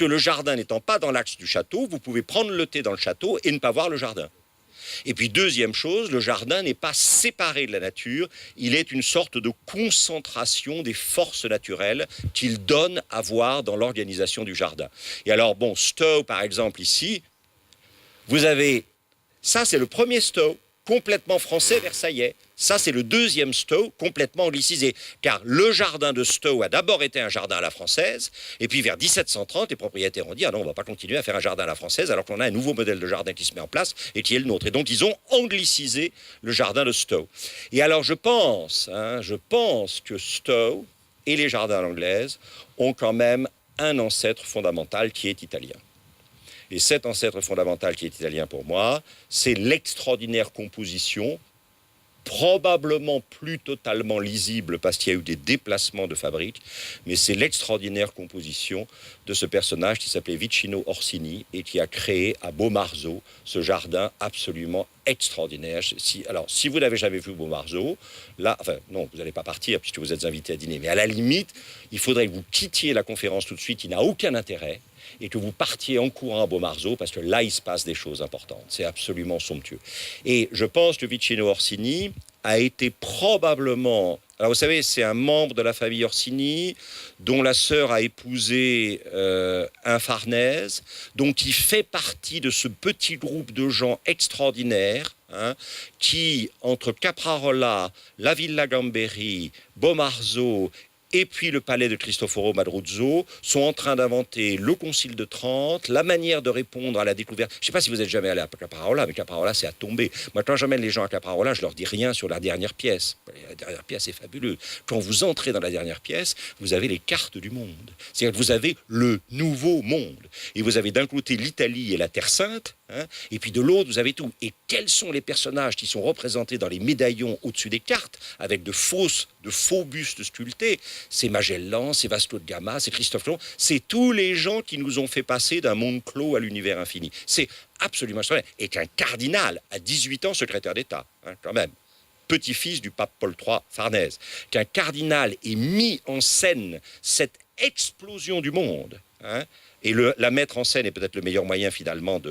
que le jardin n'étant pas dans l'axe du château, vous pouvez prendre le thé dans le château et ne pas voir le jardin. Et puis deuxième chose, le jardin n'est pas séparé de la nature, il est une sorte de concentration des forces naturelles qu'il donne à voir dans l'organisation du jardin. Et alors bon, Stowe par exemple ici, vous avez, ça c'est le premier Stowe, complètement français versaillais. Ça, c'est le deuxième Stowe, complètement anglicisé. Car le jardin de Stowe a d'abord été un jardin à la française, et puis vers 1730, les propriétaires ont dit « Ah non, on ne va pas continuer à faire un jardin à la française, alors qu'on a un nouveau modèle de jardin qui se met en place, et qui est le nôtre. » Et donc, ils ont anglicisé le jardin de Stowe. Et alors, je pense que Stowe et les jardins à l'anglaise ont quand même un ancêtre fondamental qui est italien. Et cet ancêtre fondamental qui est italien pour moi, c'est l'extraordinaire composition, probablement plus totalement lisible parce qu'il y a eu des déplacements de fabrique, mais c'est l'extraordinaire composition de ce personnage qui s'appelait Vicino Orsini et qui a créé à Beaumarzeau ce jardin absolument extraordinaire. Si vous n'avez jamais vu Beaumarzeau, là, enfin non, vous n'allez pas partir puisque vous êtes invité à dîner, mais à la limite, il faudrait que vous quittiez la conférence tout de suite, il n'a aucun intérêt, et que vous partiez en courant à Beaumarzeau, parce que là, il se passe des choses importantes. C'est absolument somptueux. Et je pense que Vicino Orsini a été probablement... Alors, vous savez, c'est un membre de la famille Orsini, dont la sœur a épousé un Farnèse, donc il fait partie de ce petit groupe de gens extraordinaires, qui, entre Caprarola, la Villa Gamberi, Beaumarzeau et puis le palais de Cristoforo Madruzzo sont en train d'inventer le Concile de Trente, la manière de répondre à la découverte. Je ne sais pas si vous êtes jamais allé à Caprarola, mais Caprarola, c'est à tomber. Moi, quand j'emmène les gens à Caprarola, je leur dis rien sur la dernière pièce. La dernière pièce est fabuleuse. Quand vous entrez dans la dernière pièce, vous avez les cartes du monde. C'est-à-dire que vous avez le nouveau monde. Et vous avez d'un côté l'Italie et la Terre Sainte, et puis de l'autre, vous avez tout. Et quels sont les personnages qui sont représentés dans les médaillons au-dessus des cartes, avec de faux bustes sculptés? C'est Magellan, c'est Vasco de Gama, c'est Christophe Colomb, c'est tous les gens qui nous ont fait passer d'un monde clos à l'univers infini. C'est absolument extraordinaire. Et qu'un cardinal, à 18 ans, secrétaire d'État, quand même, petit-fils du pape Paul III Farnèse, qu'un cardinal ait mis en scène cette explosion du monde, et la mettre en scène est peut-être le meilleur moyen finalement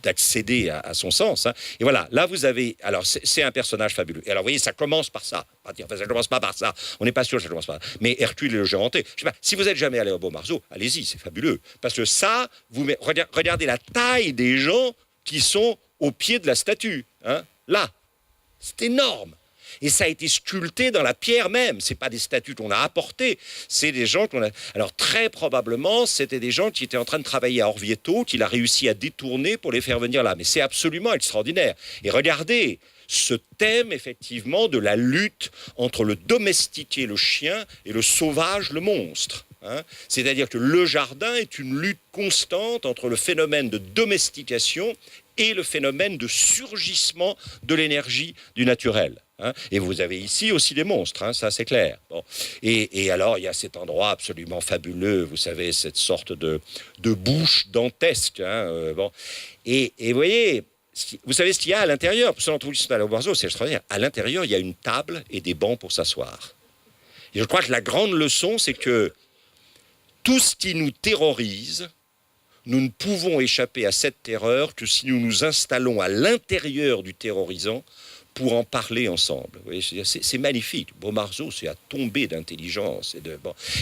d'accéder à son sens. Et voilà, là vous avez... Alors c'est un personnage fabuleux. Et alors vous voyez, ça commence par ça. Enfin, ça ne commence pas par ça. On n'est pas sûr que ça commence par ça. Mais Hercule et le géant hanté. Je sais pas, si vous n'êtes jamais allé au Beaumarzeau, allez-y, c'est fabuleux. Parce que ça, regardez la taille des gens qui sont au pied de la statue. Là, c'est énorme. Et ça a été sculpté dans la pierre même. Ce n'est pas des statues qu'on a apportées. C'est des gens qu'on a... Alors, très probablement, c'était des gens qui étaient en train de travailler à Orvieto, qu'il a réussi à détourner pour les faire venir là. Mais c'est absolument extraordinaire. Et regardez ce thème, effectivement, de la lutte entre le domestiqué, le chien, et le sauvage, le monstre. C'est-à-dire que le jardin est une lutte constante entre le phénomène de domestication et le phénomène de surgissement de l'énergie du naturel. Et vous avez ici aussi des monstres, ça c'est clair. Bon. Et alors il y a cet endroit absolument fabuleux, vous savez, cette sorte de bouche dantesque. Bon. Et vous voyez, vous savez ce qu'il y a à l'intérieur, pour ceux d'entre vous qui sont allés au Beaumarzeau, c'est extraordinaire. À l'intérieur, il y a une table et des bancs pour s'asseoir. Et je crois que la grande leçon, c'est que tout ce qui nous terrorise, nous ne pouvons échapper à cette terreur que si nous nous installons à l'intérieur du terrorisant pour en parler ensemble. Vous voyez, c'est magnifique. Beaumarzeau, c'est à tomber d'intelligence.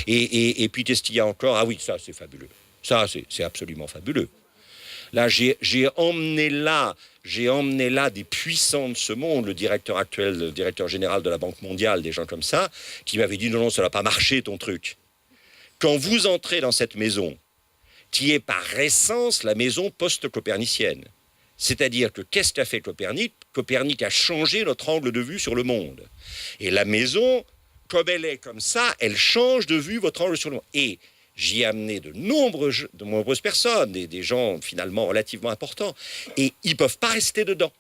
Et puis, qu'est-ce qu'il y a encore? Ah oui, ça, c'est fabuleux. Ça, c'est absolument fabuleux. Là, j'ai emmené là des puissants de ce monde, le directeur actuel, le directeur général de la Banque mondiale, des gens comme ça, qui m'avaient dit « Non, ça n'a pas marché, ton truc ». Quand vous entrez dans cette maison, qui est par essence la maison post-copernicienne, c'est-à-dire que qu'est-ce qu'a fait Copernic? Copernic a changé notre angle de vue sur le monde. Et la maison, comme elle est comme ça, elle change de vue votre angle sur le monde. Et j'y ai amené de nombreuses personnes, des gens finalement relativement importants, et ils ne peuvent pas rester dedans.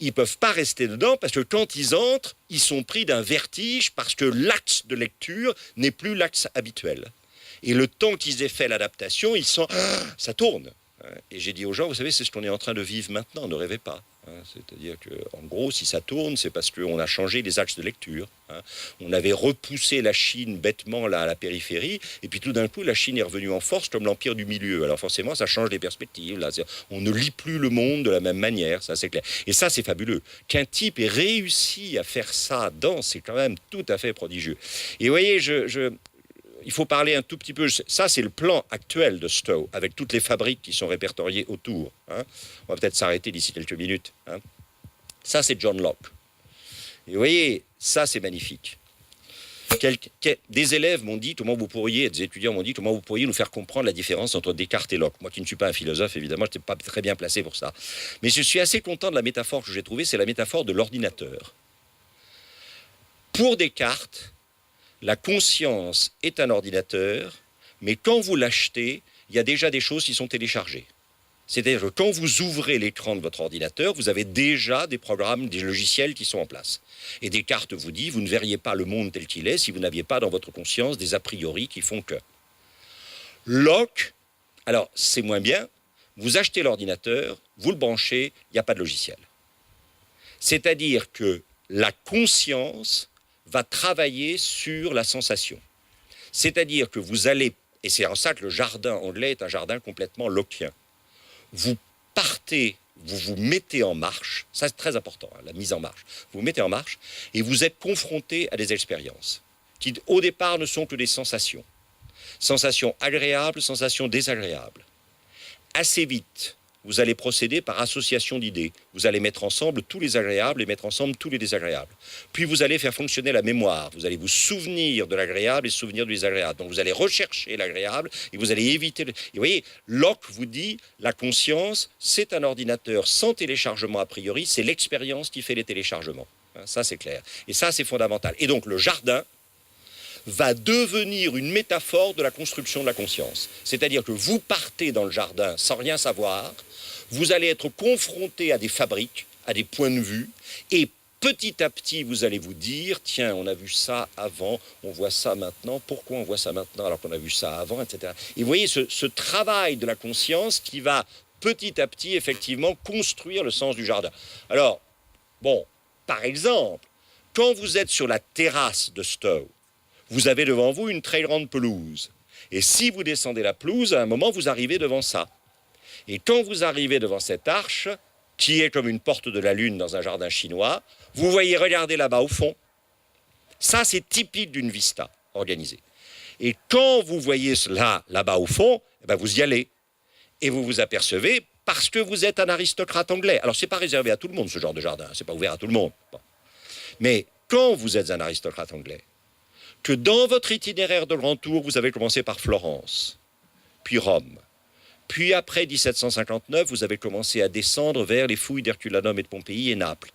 Ils ne peuvent pas rester dedans parce que quand ils entrent, ils sont pris d'un vertige parce que l'axe de lecture n'est plus l'axe habituel. Et le temps qu'ils aient fait l'adaptation, ils sentent ça tourne. Et j'ai dit aux gens, vous savez, c'est ce qu'on est en train de vivre maintenant, ne rêvez pas. C'est-à-dire qu'en gros, si ça tourne, c'est parce qu'on a changé les axes de lecture. On avait repoussé la Chine bêtement là, à la périphérie, et puis tout d'un coup, la Chine est revenue en force comme l'empire du milieu. Alors forcément, ça change les perspectives. Là. On ne lit plus le monde de la même manière, ça c'est clair. Et ça, c'est fabuleux. Qu'un type ait réussi à faire ça c'est quand même tout à fait prodigieux. Et vous voyez, il faut parler un tout petit peu. Ça, c'est le plan actuel de Stowe, avec toutes les fabriques qui sont répertoriées autour. On va peut-être s'arrêter d'ici quelques minutes. Ça, c'est John Locke. Et vous voyez, ça, c'est magnifique. Des élèves m'ont dit, des étudiants m'ont dit, comment vous pourriez nous faire comprendre la différence entre Descartes et Locke. Moi qui ne suis pas un philosophe, évidemment, je n'étais pas très bien placé pour ça. Mais je suis assez content de la métaphore que j'ai trouvée, c'est la métaphore de l'ordinateur. Pour Descartes, la conscience est un ordinateur, mais quand vous l'achetez, il y a déjà des choses qui sont téléchargées. C'est-à-dire que quand vous ouvrez l'écran de votre ordinateur, vous avez déjà des programmes, des logiciels qui sont en place. Et Descartes vous dit, vous ne verriez pas le monde tel qu'il est si vous n'aviez pas dans votre conscience des a priori qui font que. Locke, alors c'est moins bien, vous achetez l'ordinateur, vous le branchez, il n'y a pas de logiciel. C'est-à-dire que la conscience va travailler sur la sensation. C'est-à-dire que vous allez, et c'est en ça que le jardin anglais est un jardin complètement lockeien, vous partez, vous vous mettez en marche, ça c'est très important, la mise en marche, vous vous mettez en marche et vous êtes confronté à des expériences qui au départ ne sont que des sensations. Sensations agréables, sensations désagréables. Assez vite, vous allez procéder par association d'idées. Vous allez mettre ensemble tous les agréables et mettre ensemble tous les désagréables. Puis vous allez faire fonctionner la mémoire. Vous allez vous souvenir de l'agréable et souvenir du désagréable. Donc vous allez rechercher l'agréable et vous allez éviter... Et vous voyez, Locke vous dit, la conscience, c'est un ordinateur sans téléchargement a priori, c'est l'expérience qui fait les téléchargements. Ça, c'est clair. Et ça, c'est fondamental. Et donc le jardin va devenir une métaphore de la construction de la conscience. C'est-à-dire que vous partez dans le jardin sans rien savoir, vous allez être confronté à des fabriques, à des points de vue, et petit à petit, vous allez vous dire, tiens, on a vu ça avant, on voit ça maintenant, pourquoi on voit ça maintenant alors qu'on a vu ça avant, etc. Et vous voyez ce travail de la conscience qui va petit à petit, effectivement, construire le sens du jardin. Alors, bon, par exemple, quand vous êtes sur la terrasse de Stowe, vous avez devant vous une très grande pelouse. Et si vous descendez la pelouse, à un moment, vous arrivez devant ça. Et quand vous arrivez devant cette arche, qui est comme une porte de la lune dans un jardin chinois, vous voyez, regardez là-bas au fond. Ça, c'est typique d'une vista organisée. Et quand vous voyez cela là-bas au fond, eh ben vous y allez. Et vous vous apercevez, parce que vous êtes un aristocrate anglais. Alors, ce n'est pas réservé à tout le monde, ce genre de jardin. Ce n'est pas ouvert à tout le monde. Bon. Mais quand vous êtes un aristocrate anglais, que dans votre itinéraire de grand tour, vous avez commencé par Florence, puis Rome, puis après 1759, vous avez commencé à descendre vers les fouilles d'Herculanum et de Pompéi et Naples.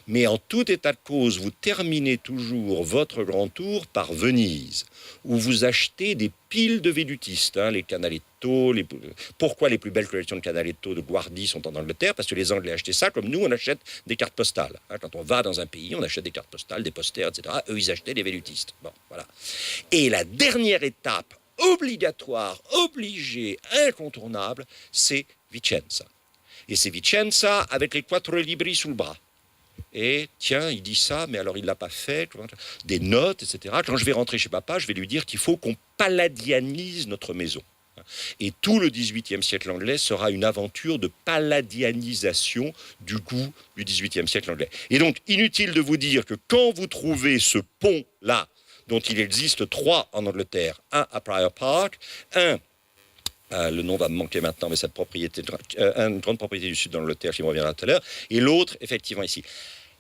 Mais en tout état de cause, vous terminez toujours votre grand tour par Venise, où vous achetez des piles de vélutistes, les Canaletto. Pourquoi les plus belles collections de Canaletto, de Guardi sont en Angleterre? Parce que les Anglais achetaient ça, comme nous, on achète des cartes postales. Quand on va dans un pays, on achète des cartes postales, des posters, etc. Eux, ils achetaient des vélutistes. Bon, voilà. Et la dernière étape obligatoire, obligée, incontournable, c'est Vicenza. Et c'est Vicenza avec les Quattro Libri sous le bras. Et tiens, il dit ça, mais alors il ne l'a pas fait, des notes, etc. Quand je vais rentrer chez papa, je vais lui dire qu'il faut qu'on palladianise notre maison. Et tout le XVIIIe siècle anglais sera une aventure de palladianisation du goût du XVIIIe siècle anglais. Et donc, inutile de vous dire que quand vous trouvez ce pont-là, dont il existe 3 en Angleterre, un à Prior Park, le nom va me manquer maintenant, mais cette propriété, une grande propriété du sud d'Angleterre qui me reviendra tout à l'heure, et l'autre, effectivement, ici.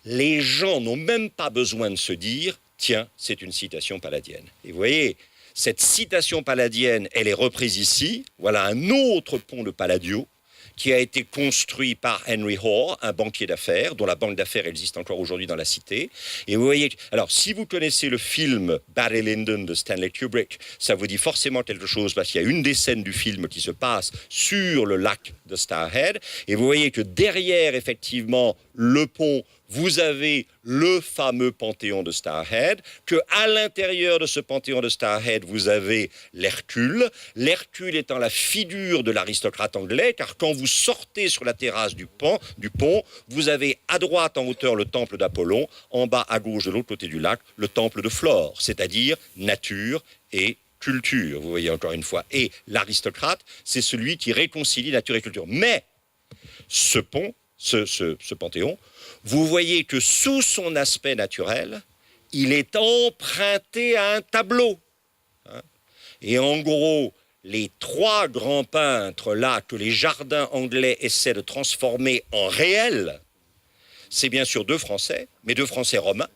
Les gens n'ont même pas besoin de se dire, tiens, c'est une citation palladienne. Et vous voyez, cette citation palladienne, elle est reprise ici. Voilà un autre pont de Palladio qui a été construit par Henry Hoare, un banquier d'affaires, dont la banque d'affaires existe encore aujourd'hui dans la cité. Et vous voyez, alors si vous connaissez le film Barry Lyndon de Stanley Kubrick, ça vous dit forcément quelque chose parce qu'il y a une des scènes du film qui se passe sur le lac de Starhead. Et vous voyez que derrière, effectivement, le pont, vous avez le fameux panthéon de Starhead, qu'à l'intérieur de ce panthéon de Starhead, vous avez l'Hercule. L'Hercule étant la figure de l'aristocrate anglais, car quand vous sortez sur la terrasse du pont, vous avez à droite en hauteur le temple d'Apollon, en bas à gauche de l'autre côté du lac, le temple de Flore, c'est-à-dire nature et culture, vous voyez encore une fois. Et l'aristocrate, c'est celui qui réconcilie nature et culture. Mais ce pont, ce panthéon, vous voyez que sous son aspect naturel, il est emprunté à un tableau. Et en gros, les trois grands peintres là que les jardins anglais essaient de transformer en réel, c'est bien sûr deux Français, mais deux Français romains,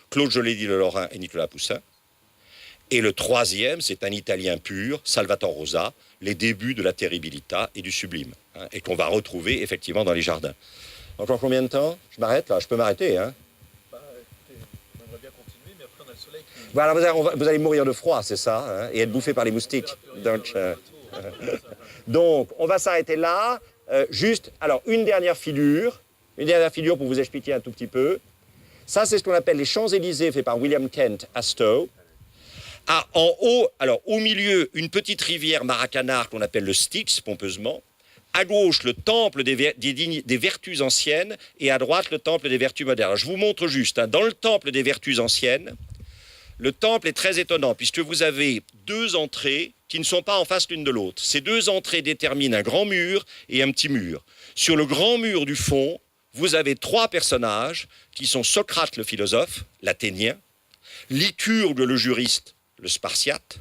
Claude Jollet-dit le Lorrain et Nicolas Poussin. Et le troisième, c'est un Italien pur, Salvator Rosa, les débuts de la terribilità et du sublime, et qu'on va retrouver effectivement dans les jardins. Encore combien de temps? Je m'arrête là, je peux m'arrêter. Écoutez, on aimerait bien continuer, mais après on a le soleil qui... Voilà, vous allez mourir de froid, c'est ça, et être bouffé par les moustiques. Donc, on va s'arrêter là. Juste, alors, une dernière figure pour vous expliquer un tout petit peu. Ça, c'est ce qu'on appelle les Champs-Élysées, fait par William Kent Astow. En haut, alors au milieu, une petite rivière Maracanã qu'on appelle le Styx, pompeusement. À gauche, le temple des vertus anciennes, et à droite, le temple des vertus modernes. Alors, je vous montre juste, dans le temple des vertus anciennes, le temple est très étonnant, puisque vous avez deux entrées qui ne sont pas en face l'une de l'autre. Ces deux entrées déterminent un grand mur et un petit mur. Sur le grand mur du fond, vous avez trois personnages qui sont Socrate le philosophe, l'Athénien, Lycurgue le juriste, le Spartiate,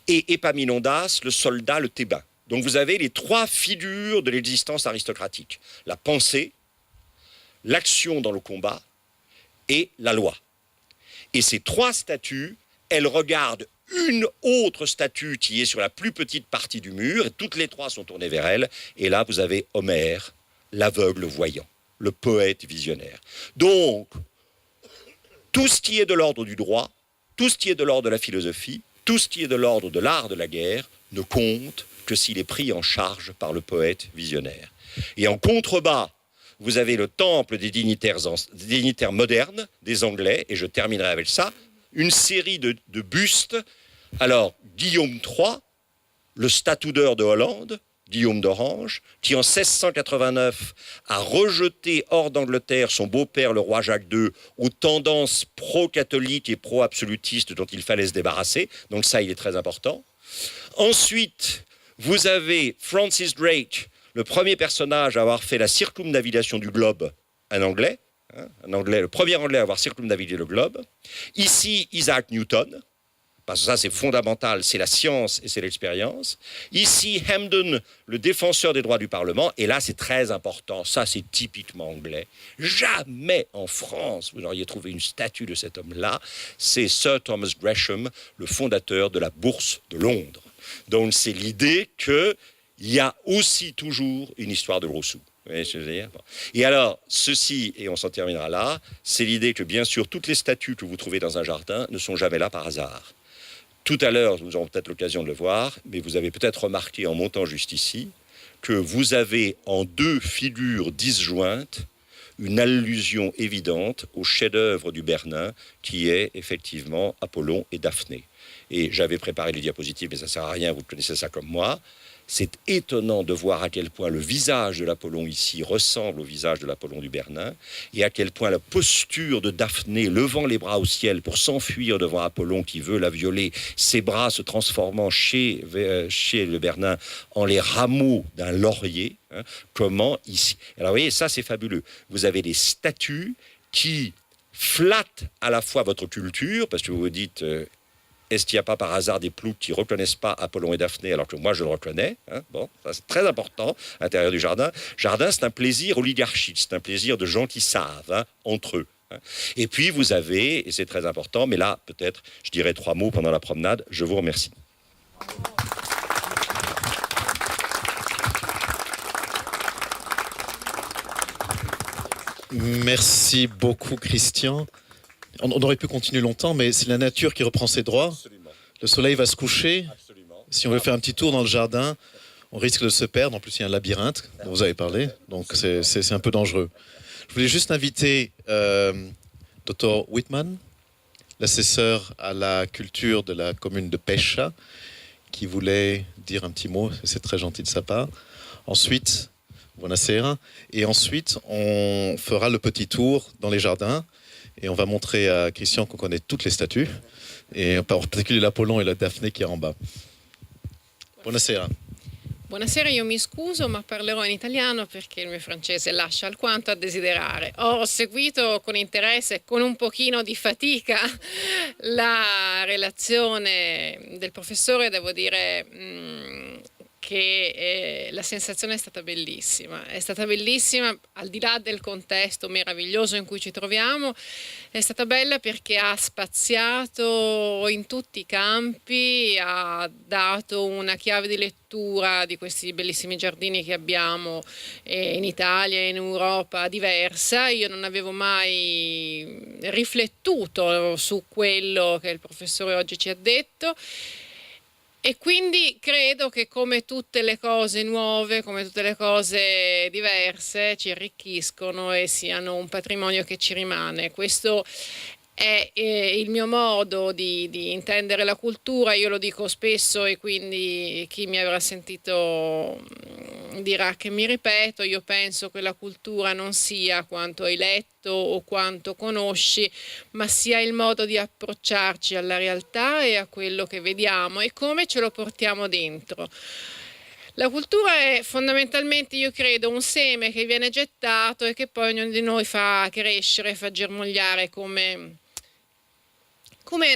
et Épaminondas, le soldat, le Thébain. Donc vous avez les trois figures de l'existence aristocratique. La pensée, l'action dans le combat et la loi. Et ces trois statues, elles regardent une autre statue qui est sur la plus petite partie du mur, et toutes les trois sont tournées vers elle. Et là, vous avez Homère, l'aveugle voyant, le poète visionnaire. Donc, tout ce qui est de l'ordre du droit, tout ce qui est de l'ordre de la philosophie, tout ce qui est de l'ordre de l'art de la guerre ne compte que s'il est pris en charge par le poète visionnaire. Et en contrebas, vous avez le temple des dignitaires modernes, des Anglais, et je terminerai avec ça, une série de bustes. Alors, Guillaume III, le statoudeur de Hollande, Guillaume d'Orange, qui en 1689 a rejeté hors d'Angleterre son beau-père, le roi Jacques II, aux tendances pro-catholiques et pro-absolutistes dont il fallait se débarrasser. Donc ça, il est très important. Ensuite, vous avez Francis Drake, le premier personnage à avoir fait la circumnavigation du globe, un Anglais, le premier Anglais à avoir circumnavigué le globe. Ici, Isaac Newton, parce que ça c'est fondamental, c'est la science et c'est l'expérience. Ici, Hampden, le défenseur des droits du Parlement, et là c'est très important, ça c'est typiquement anglais. Jamais en France vous n'auriez trouvé une statue de cet homme-là, c'est Sir Thomas Gresham, le fondateur de la Bourse de Londres. Donc c'est l'idée qu'il y a aussi toujours une histoire de gros sous. Vous voyez ce que je veux dire ? Et alors, ceci, et on s'en terminera là, c'est l'idée que bien sûr toutes les statues que vous trouvez dans un jardin ne sont jamais là par hasard. Tout à l'heure, nous aurons peut-être l'occasion de le voir, mais vous avez peut-être remarqué en montant juste ici que vous avez en deux figures disjointes une allusion évidente au chef-d'œuvre du Bernin qui est effectivement Apollon et Daphné. Et j'avais préparé les diapositives, mais ça ne sert à rien, vous connaissez ça comme moi. C'est étonnant de voir à quel point le visage de l'Apollon ici ressemble au visage de l'Apollon du Bernin et à quel point la posture de Daphné, levant les bras au ciel pour s'enfuir devant Apollon qui veut la violer, ses bras se transformant chez le Bernin en les rameaux d'un laurier, comment ici. Alors vous voyez, ça c'est fabuleux. Vous avez des statues qui flattent à la fois votre culture, parce que vous vous dites... Est-ce qu'il n'y a pas par hasard des ploucs qui ne reconnaissent pas Apollon et Daphné alors que moi je le reconnais, Bon, ça c'est très important à l'intérieur du jardin. Jardin, c'est un plaisir oligarchique, c'est un plaisir de gens qui savent, entre eux. Et puis vous avez, et c'est très important, mais là peut-être je dirai 3 mots pendant la promenade, je vous remercie. Merci beaucoup Christian. On aurait pu continuer longtemps, mais c'est la nature qui reprend ses droits. Absolument. Le soleil va se coucher. Absolument. Si on veut faire un petit tour dans le jardin, on risque de se perdre. En plus, il y a un labyrinthe dont vous avez parlé, donc c'est un peu dangereux. Je voulais juste inviter Dr Whitman, l'assesseur à la culture de la commune de Pescia, qui voulait dire un petit mot, c'est très gentil de sa part. Ensuite, buonasera. Et ensuite, on fera le petit tour dans les jardins et on va montrer à Christian qu'on connaît toutes les statues, et en particulier l'Apollon et la Daphné qui est en bas. Buonasera. Buonasera, io mi scuso ma parlerò in italiano perché il mio francese lascia alquanto a desiderare. Ho seguito con interesse e con un pochino di fatica la relazione del professore, devo dire che la sensazione è stata bellissima al di là del contesto meraviglioso in cui ci troviamo, è stata bella perché ha spaziato in tutti i campi, ha dato una chiave di lettura di questi bellissimi giardini che abbiamo in Italia e in Europa diversa. Io non avevo mai riflettuto su quello che il professore oggi ci ha detto. E quindi credo che come tutte le cose nuove, come tutte le cose diverse, ci arricchiscono e siano un patrimonio che ci rimane. Questo è il mio modo di intendere la cultura, io lo dico spesso e quindi chi mi avrà sentito dirà che mi ripeto. Io penso che la cultura non sia quanto hai letto o quanto conosci, ma sia il modo di approcciarci alla realtà e a quello che vediamo e come ce lo portiamo dentro. La cultura è fondamentalmente, io credo, un seme che viene gettato e che poi ognuno di noi fa crescere, fa germogliare come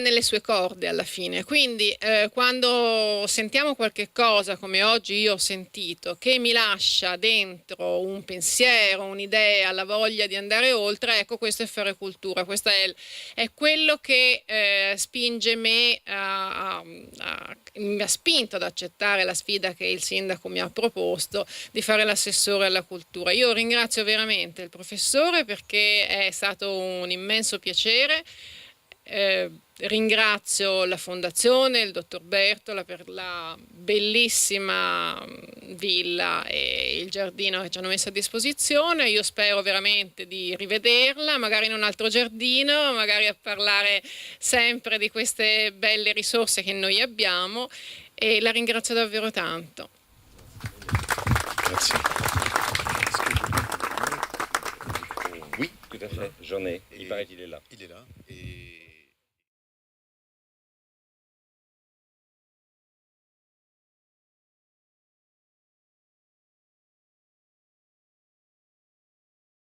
nelle sue corde alla fine. Quindi quando sentiamo qualche cosa, come oggi io ho sentito, che mi lascia dentro un pensiero, un'idea, la voglia di andare oltre, ecco, questo è fare cultura, questo è quello che spinge me mi ha spinto ad accettare la sfida che il sindaco mi ha proposto di fare l'assessore alla cultura. Io ringrazio veramente il professore perché è stato un immenso piacere. Ringrazio la fondazione, il dottor Bertola per la bellissima villa e il giardino che ci hanno messo a disposizione. Io spero veramente di rivederla, magari in un altro giardino, magari a parlare sempre di queste belle risorse che noi abbiamo, e la ringrazio davvero tanto. Grazie. Oui, tout à fait, j'en ai. Il paraît qu'il est là. Il est là. Et